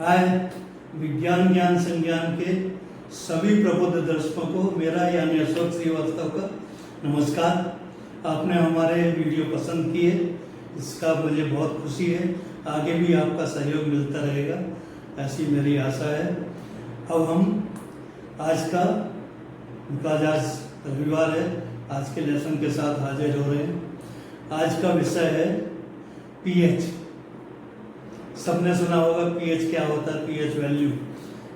हाय विज्ञान ज्ञान संज्ञान के सभी प्रबुद्ध दर्शकों को मेरा यानी अशोक श्रीवास्तव का नमस्कार। आपने हमारे वीडियो पसंद किए, इसका मुझे बहुत खुशी है। आगे भी आपका सहयोग मिलता रहेगा, ऐसी मेरी आशा है। अब हम आज रविवार है, आज के लेसन के साथ हाजिर हो रहे हैं। आज का विषय है पीएच। सबने सुना होगा पीएच क्या होता है, पीएच वैल्यू।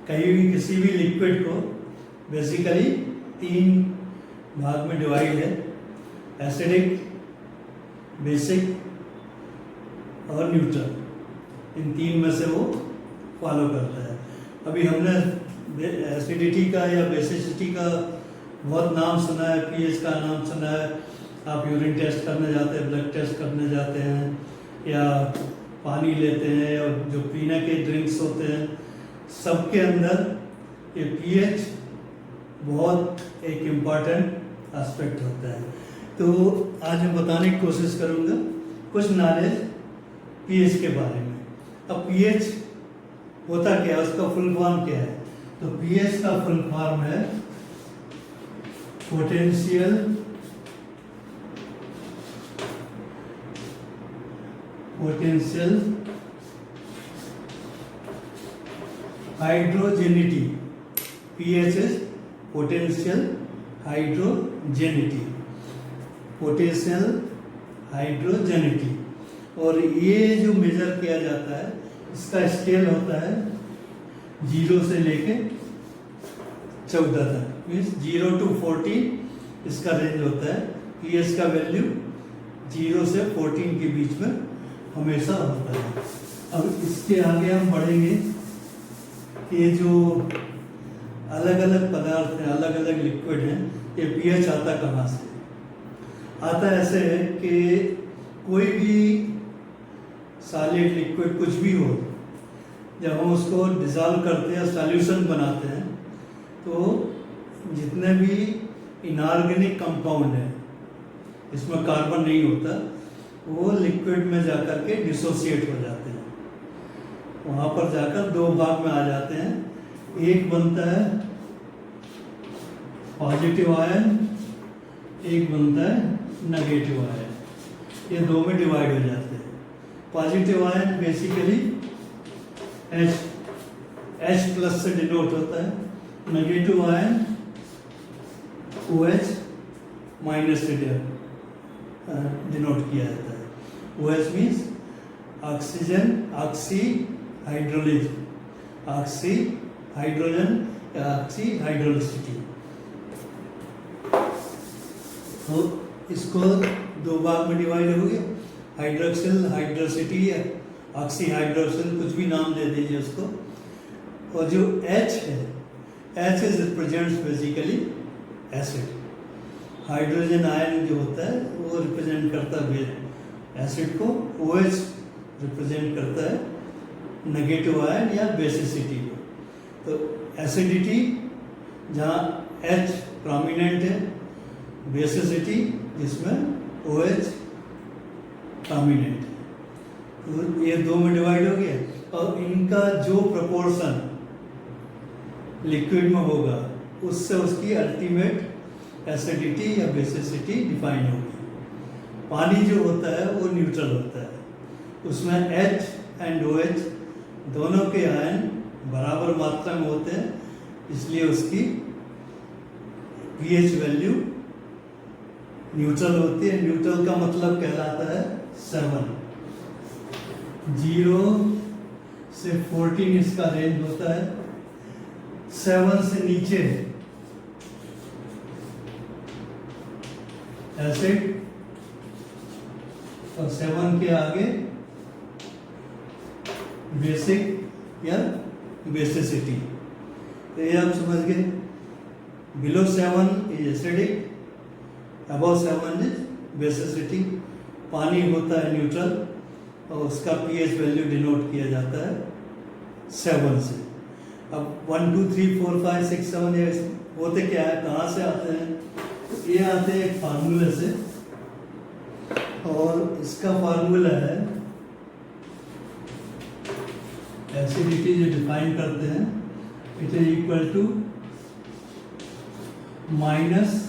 कहीं भी किसी भी लिक्विड को बेसिकली 3 भाग में डिवाइड है, एसिडिक, बेसिक और न्यूट्रल। इन 3 में से वो फॉलो करता है। अभी हमने एसिडिटी का या बेसिसिटी का बहुत नाम सुना है, पीएच का नाम सुना है। आप यूरिन टेस्ट करने जाते हैं, ब्लड टेस्ट करने जाते हैं, या पानी लेते हैं, या जो पीने के ड्रिंक्स होते हैं, सबके अंदर ये पीएच बहुत एक इम्पॉर्टेंट एस्पेक्ट होता है। तो आज मैं बताने की कोशिश करूँगा कुछ नॉलेज पीएच के बारे में। अब पीएच होता क्या है, उसका फुल फॉर्म क्या है? तो पीएच का फुल फॉर्म है potential hydrogenity. PH is potential hydrogenity. और ये जो मेजर किया जाता है, इसका स्केल होता है 0 से लेके 14 तक, मीन्स 0 to 14 इसका रेंज होता है। पीएच का वैल्यू 0 से 14 के बीच में हमेशा होता है। अब इसके आगे हम बढ़ेंगे कि ये जो अलग अलग पदार्थ हैं, अलग अलग लिक्विड हैं, ये पीएच आता कहाँ से? आता ऐसे है कि कोई भी सॉलिड लिक्विड कुछ भी हो, जब हम उसको डिसॉल्व करते हैं, सॉल्यूशन बनाते हैं, तो जितने भी इनऑर्गेनिक कंपाउंड हैं, इसमें कार्बन नहीं होता, वो लिक्विड में जाकर के डिसोसिएट हो जाते हैं। वहाँ पर जाकर 2 भाग में आ जाते हैं। एक बनता है पॉजिटिव आयन, एक बनता है नेगेटिव आयन। ये 2 में डिवाइड हो जाते हैं। Positive ion basically H plus से डिनोट होता है। नेगेटिव आयन OH माइनस से डिनोट किया जाता है। OH means oxygen, oxy hydrogen या ऑक्सी हाइड्रोलिसिटी। तो इसको 2 भाग में डिवाइड हो गया, हाइड्रोक्सिल हाइड्रोसिटी या ऑक्सी हाइड्रोक्सिल, कुछ भी नाम दे दीजिए उसको। और जो H है, H is represents basically acid. Hydrogen ion जो होता है वो रिप्रेजेंट करता है एसिड को, OH रिप्रेजेंट करता है नेगेटिव आयन या बेसिसिटी को। तो एसिडिटी जहाँ H प्रोमिनेंट है, बेसिसिटी जिसमें OH प्रोमिनेंट है। तो ये 2 में डिवाइड हो गया। और इनका जो प्रोपोर्शन लिक्विड में होगा, उससे उसकी अल्टीमेट एसिडिटी या बेसिसिटी डिफाइन होगी। पानी जो होता है वो न्यूट्रल होता है, उसमें H एंड OH दोनों के आयन बराबर मात्रा में होते हैं, इसलिए उसकी pH वैल्यू न्यूट्रल होती है। न्यूट्रल का मतलब कहलाता है 7। 0 से 14 इसका रेंज होता है। 7 से नीचे एसिड और 7 के आगे बेसिक या बेसिसिटी। तो ये आप समझ गए। Below 7 is acidic, above 7 is basicity. पानी होता है न्यूट्रल और उसका पीएच वैल्यू डिनोट किया जाता है 7 से। अब 1 2 3 4 5 6 7 ये होते क्या है, कहाँ से आते हैं? तो ये आते हैं एक फार्मूले से, और इसका फार्मूला है एसिडिटी जो डिफाइन करते हैं, it is equal to minus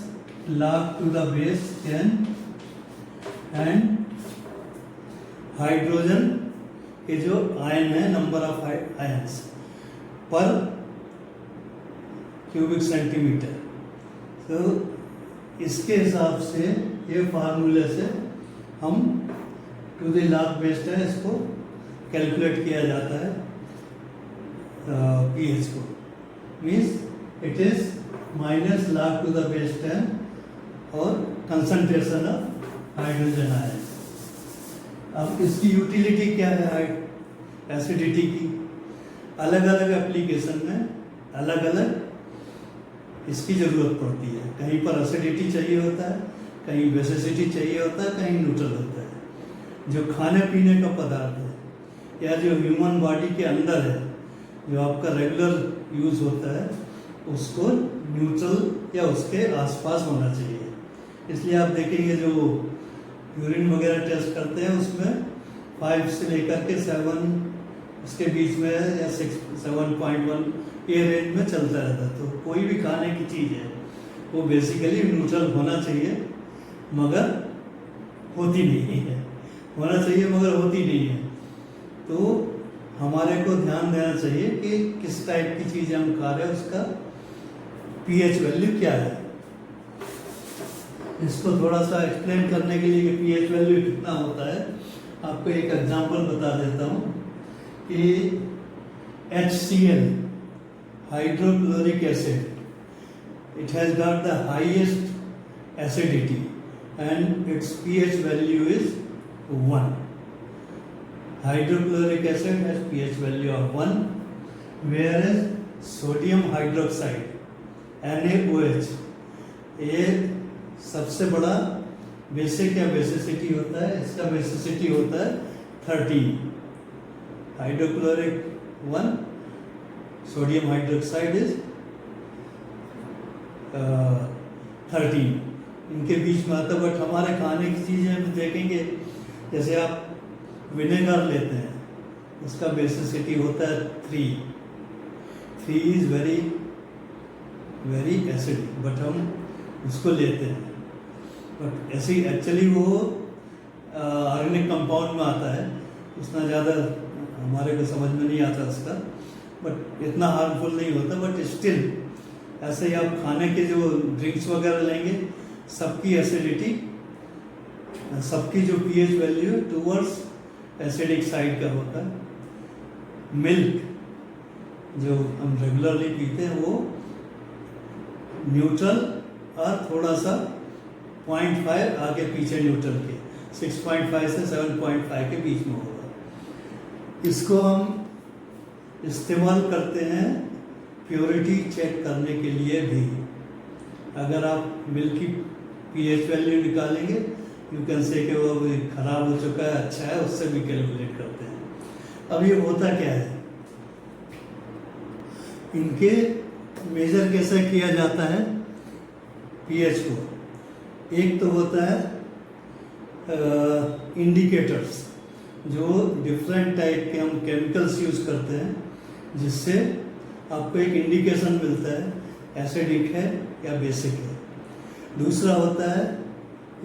log to the base 10 and hydrogen के जो आयन है, नंबर ऑफ आयन्स पर क्यूबिक सेंटीमीटर। तो इसके हिसाब से ये फार्मूले से हम टू द लॉग बेस्ड है, इसको कैलकुलेट किया जाता है पीएच को। Means it is minus log to the base 10 और कंसंट्रेशन ऑफ हाइड्रोजन आयन। अब इसकी यूटिलिटी क्या है एसिडिटी की? अलग अलग एप्लीकेशन में अलग अलग इसकी ज़रूरत पड़ती है। कहीं पर एसिडिटी चाहिए होता है, कहीं बेसिसिटी चाहिए होता है, कहीं न्यूट्रल होता है। जो खाने पीने का पदार्थ है या जो ह्यूमन बॉडी के अंदर है, जो आपका रेगुलर यूज़ होता है, उसको न्यूट्रल या उसके आसपास होना चाहिए। इसलिए आप देखेंगे जो यूरिन वगैरह टेस्ट करते हैं उसमें 5 से लेकर के 7 उसके बीच में या 6, 7.1 ये रेंज में चलता रहता है। तो कोई भी खाने की चीज़ है वो बेसिकली न्यूट्रल होना चाहिए, मगर होती नहीं है। होना चाहिए मगर होती नहीं है। तो हमारे को ध्यान देना चाहिए कि किस टाइप की चीज़ हम खा रहे हैं, उसका पीएच वैल्यू क्या है। इसको थोड़ा सा एक्सप्लेन करने के लिए कि पीएच वैल्यू कितना होता है, आपको एक एग्जांपल बता देता हूँ कि HCl hydrochloric acid, it has got the highest acidity and its pH value is 1. Hydrochloric acid has pH value of 1, whereas sodium hydroxide NaOH ये सबसे बड़ा बेसिक या बेसिसिटी होता है, इसका बेसिसिटी होता है 13। हाइड्रोक्लोरिक 1, सोडियम हाइड्रोक्साइड इज 13, इनके बीच में आता है। बट हमारे खाने की चीज़ें हम देखेंगे, जैसे आप विनेगर लेते हैं, उसका बेसिसिटी होता है 3 is very very acidic, but हम उसको लेते हैं। बट ऐसे एक्चुअली वो ऑर्गेनिक कंपाउंड में आता है, उतना ज़्यादा हमारे को समझ में नहीं आता उसका, बट इतना हार्मफुल नहीं होता। बट स्टिल ऐसे ही आप खाने के जो ड्रिंक्स वगैरह लेंगे, सबकी एसिडिटी, सबकी जो pH value towards acidic side का होता है। मिल्क जो हम रेगुलरली पीते हैं वो न्यूट्रल और थोड़ा सा 0.5 आगे पीछे न्यूट्रल के, 6.5 से 7.5 के बीच में होगा। इसको हम इस्तेमाल करते हैं प्योरिटी चेक करने के लिए भी। अगर आप मिल्क की पीएच वैल्यू निकालेंगे, यू कैन से कि वो खराब हो चुका है, अच्छा है, उससे भी कैलकुलेट करते हैं। अब ये होता क्या है, इनके मेजर कैसे किया जाता है पीएच को? एक तो होता है इंडिकेटर्स, जो डिफरेंट टाइप के हम केमिकल्स यूज़ करते हैं, जिससे आपको एक इंडिकेशन मिलता है एसिडिक है या बेसिक है। दूसरा होता है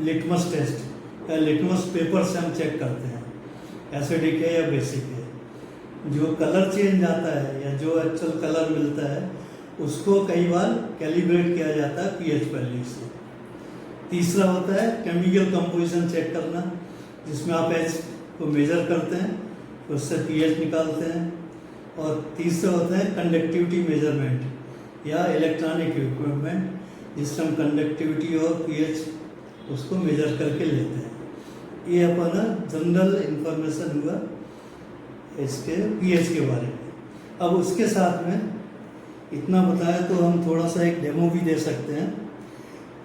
लिटमस टेस्ट या लिटमस पेपर से हम चेक करते हैं एसिडिक है या बेसिक है। जो कलर चेंज आता है या जो एक्चुअल कलर मिलता है, उसको कई बार कैलिब्रेट किया जाता है पीएच वैल्यू से। तीसरा होता है केमिकल कंपोजिशन चेक करना, जिसमें आप एच को मेजर करते हैं, उससे पीएच निकालते हैं। और तीसरा होता है कंडक्टिविटी मेजरमेंट या इलेक्ट्रॉनिक इक्विपमेंट, जिससे हम कंडक्टिविटी और पीएच उसको मेजर करके लेते हैं। ये अपना जनरल इंफॉर्मेशन हुआ इसके पीएच के बारे में। अब उसके साथ में इतना बताया तो हम थोड़ा सा एक डेमो भी दे सकते हैं।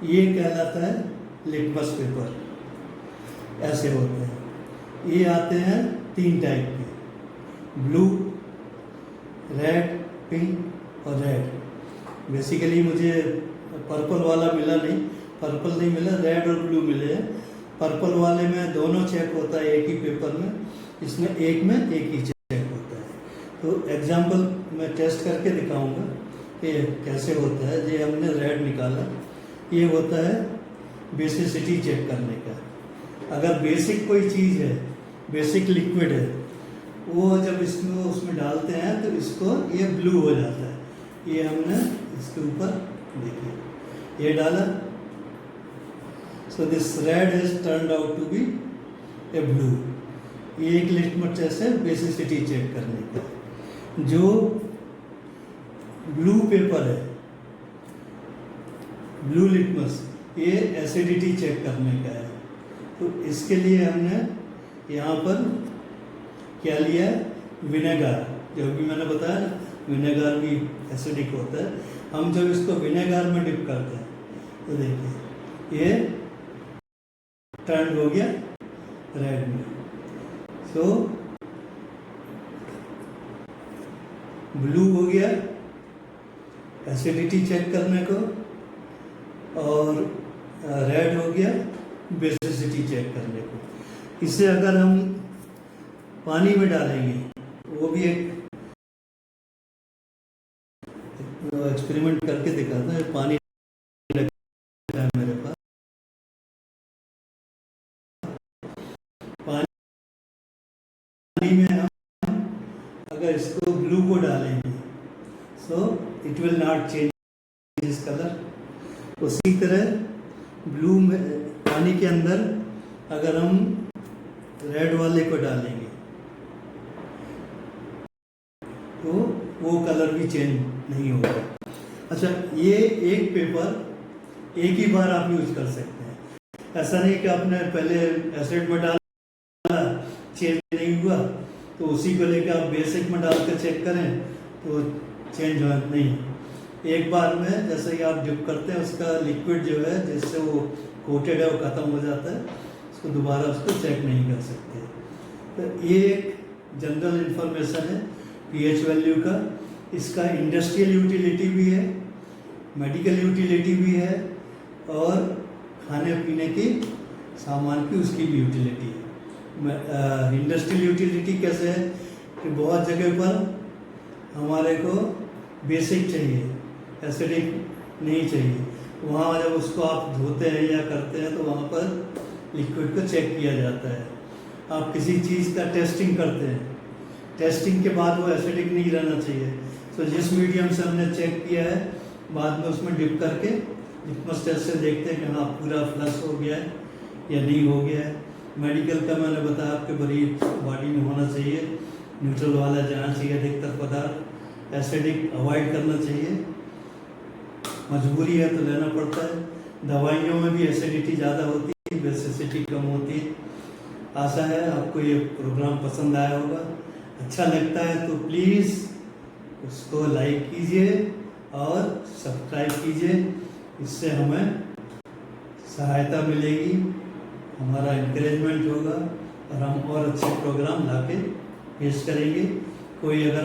ये कहलाता है लिटमस पेपर, ऐसे होते हैं। ये आते हैं 3 टाइप के, ब्लू, रेड, पिंक और रेड। बेसिकली मुझे पर्पल वाला मिला नहीं, पर्पल नहीं मिला, रेड और ब्लू मिले हैं। पर्पल वाले में दोनों चेक होता है एक ही पेपर में, इसमें एक ही चेक होता है। तो एग्जाम्पल मैं टेस्ट करके दिखाऊंगा कि कैसे होता है। ये हमने रेड निकाला, ये होता है बेसिसिटी चेक करने का। अगर बेसिक कोई चीज़ है, बेसिक लिक्विड है, वो जब उसमें डालते हैं तो इसको ये ब्लू हो जाता है। ये हमने इसके ऊपर देखिए ये डाला, so this red has turned out to be a blue. ये एक लिटमस टेस्ट है बेसिसिटी चेक करने का। जो ब्लू पेपर है, ब्लू लिटमस, ये एसिडिटी चेक करने का है। तो इसके लिए हमने यहाँ पर क्या लिया, विनेगर। जो भी मैंने बताया ना, विनेगर भी एसिडिक होता है। हम जब इसको विनेगर में डिप करते हैं तो देखिए ये टर्न हो गया रेड में। सो ब्लू हो गया एसिडिटी चेक करने को, और रेड हो गया बेसिसिटी चेक करने को। इसे अगर हम पानी में डालेंगे, वो भी एक एक्सपेरिमेंट करके दिखाता है। पानी है मेरे पास, पानी में हम अगर इसको ब्लू को डालेंगे, so it will not change this colour. उसी तरह ब्लू में पानी के अंदर अगर हम रेड वाले को डालेंगे तो वो कलर भी चेंज नहीं होगा। अच्छा, ये एक पेपर एक ही बार आप यूज कर सकते हैं। ऐसा नहीं कि आपने पहले एसिड में डाला, चेंज नहीं हुआ, तो उसी को लेकर आप बेसिक में डाल कर चेक करें तो चेंज हो नहीं। एक बार में जैसे कि आप डिप करते हैं, उसका लिक्विड जो है जिससे वो कोटेड है वो ख़त्म हो जाता है, उसको दोबारा उसको चेक नहीं कर सकते। तो ये एक जनरल इंफॉर्मेशन है पीएच वैल्यू का। इसका इंडस्ट्रियल यूटिलिटी भी है, मेडिकल यूटिलिटी भी है, और खाने पीने की सामान की उसकी भी यूटिलिटी है। इंडस्ट्रियल यूटिलिटी कैसे है कि बहुत जगह पर हमारे को बेसिक चाहिए, एसिडिक नहीं चाहिए। वहाँ जब उसको आप धोते हैं या करते हैं तो वहाँ पर लिक्विड को चेक किया जाता है। आप किसी चीज़ का टेस्टिंग करते हैं, टेस्टिंग के बाद वो एसिडिक नहीं रहना चाहिए। तो जिस मीडियम से हमने चेक किया है, बाद में उसमें डिप करके लिटमस टेस्ट से देखते हैं कि हाँ पूरा फ्लश हो गया है या नहीं हो गया है। मेडिकल का मैंने बताया आपके मरीज बॉडी में होना चाहिए न्यूट्रल वाला, जाना चाहिए अधिकतर पदार्थ, एसिडिक अवॉइड करना चाहिए। मजबूरी है तो लेना पड़ता है। दवाइयों में भी एसिडिटी ज़्यादा होती है, बेसिसिटी कम होती है। आशा है आपको ये प्रोग्राम पसंद आया होगा। अच्छा लगता है तो प्लीज़ उसको लाइक कीजिए और सब्सक्राइब कीजिए। इससे हमें सहायता मिलेगी, हमारा इंकरेजमेंट होगा और हम और अच्छे प्रोग्राम लाके पेश करेंगे। कोई अगर